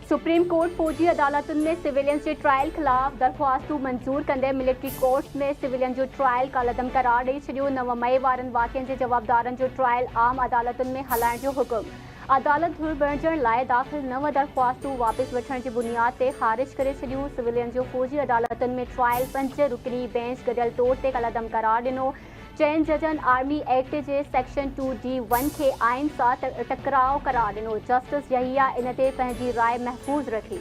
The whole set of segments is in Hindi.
सुप्रीम कोर्ट फौजी अदालतुनि में सिविलियंस जे ट्रायल ख़िलाफ़ दरख़्वास्तूं मंज़ूर कंदे मिलिट्री कोर्ट्स में सिविलियन जो ट्रायल कालअदम करार ॾेई छॾियो। 9 मई वारनि वाक़िअनि जे जवाबदारनि जो ट्रायल आम अदालतुनि में हलाइण जो हुकुम। अदालत धुर बणिजण लाइ दाख़िल 9 दरख़्वास्तूं वापसि वठण जी बुनियाद ते ख़ारिज करे छॾियूं। सिविलियन जो फौजी अदालतुनि में ट्रायल 5 रुकनी बेंच गॾियल तौर ते कालअदम करार ॾिनो। चइनि जजनि आर्मी एक्ट जे सेक्शन 2D1 खे आइन सां टकराव करार ॾिनो। जस्टिस यहिया इन ते पंहिंजी राय महफ़ूज़ रखी।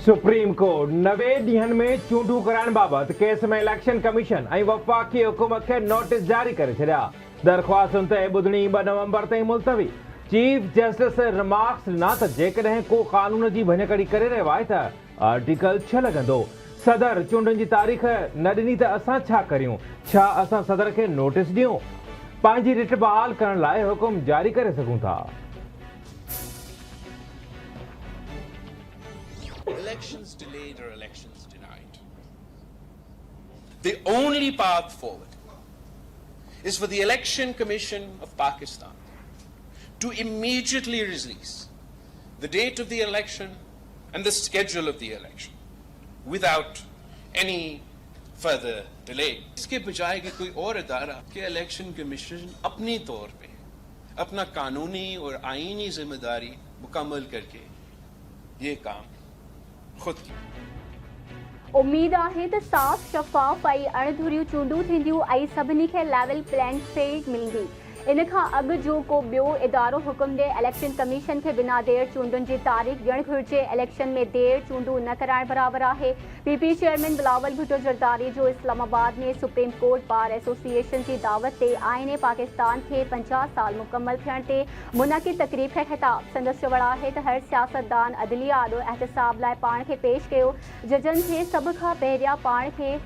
सुप्रीम कोर्ट 90 ॾींहनि में चूंडूं कराइण बाबति केस में इलेक्शन कमीशन ऐं वफ़ाक़ी हुकूमत खे नोटिस जारी करे छॾिया। दरख़्वास्तुनि ते ॿुधणी 2 नवंबर ताईं मुलतवी। चीफ जस्टिस रिमार्क्स ॾिना त जेकॾहिं को क़ानून जी भञकड़ी करे रहियो आहे त आर्टिकल 6 लॻंदो। सदर चूंडुनि जी तारीख़ न ॾिनी त असां छा करियूं? छा असां सदर खे नोटिस ॾियूं? पंहिंजी रिट बहाल करण लाइ हुकुम जारी करे सघूं था। Elections delayed or elections denied. The only path forward is for the Election Commission of Pakistan to immediately release the date of the election and the schedule of the election without any further delay. इसके बजाय कि कोई और अदारा के इलेक्शन कमीशन अपनी तौर पे अपना कानूनी और आईनी जिम्मेदारी मुकम्मल करके ये काम खुद की। उम्मीद है तो साफ़ शफ़ाफ़ ऐं अणधुरियूं चूंडूं थींदियूं ऐं सभिनी खे लेवल प्लेइंग फील्ड मिलंदी। इन खां अॻु जो को ॿियो इदारो हुकुम ॾे इलेक्शन कमीशन खे बिना देर चूंडुनि जी तारीख़ ॾियणु घुरिजे। इलेक्शन में देर चूंडूं न कराइण बराबरि आहे। पीपी चेयरमैन बिलावल भुट्टो जरदारी जो इस्लामाबाद में सुप्रीम कोर्ट बार एसोसिएशन जी दावत ते आईने पाकिस्तान खे 50 साल मुकम्मल थियण ते मुनक़िद तक़रीब खे ख़िताब। संदसि चवण आहे त हर सियासतदान अदलिया आॾो एहतसाब लाइ पाण खे पेश कयो। जजनि खे सभ खां पहिरियां पाण खे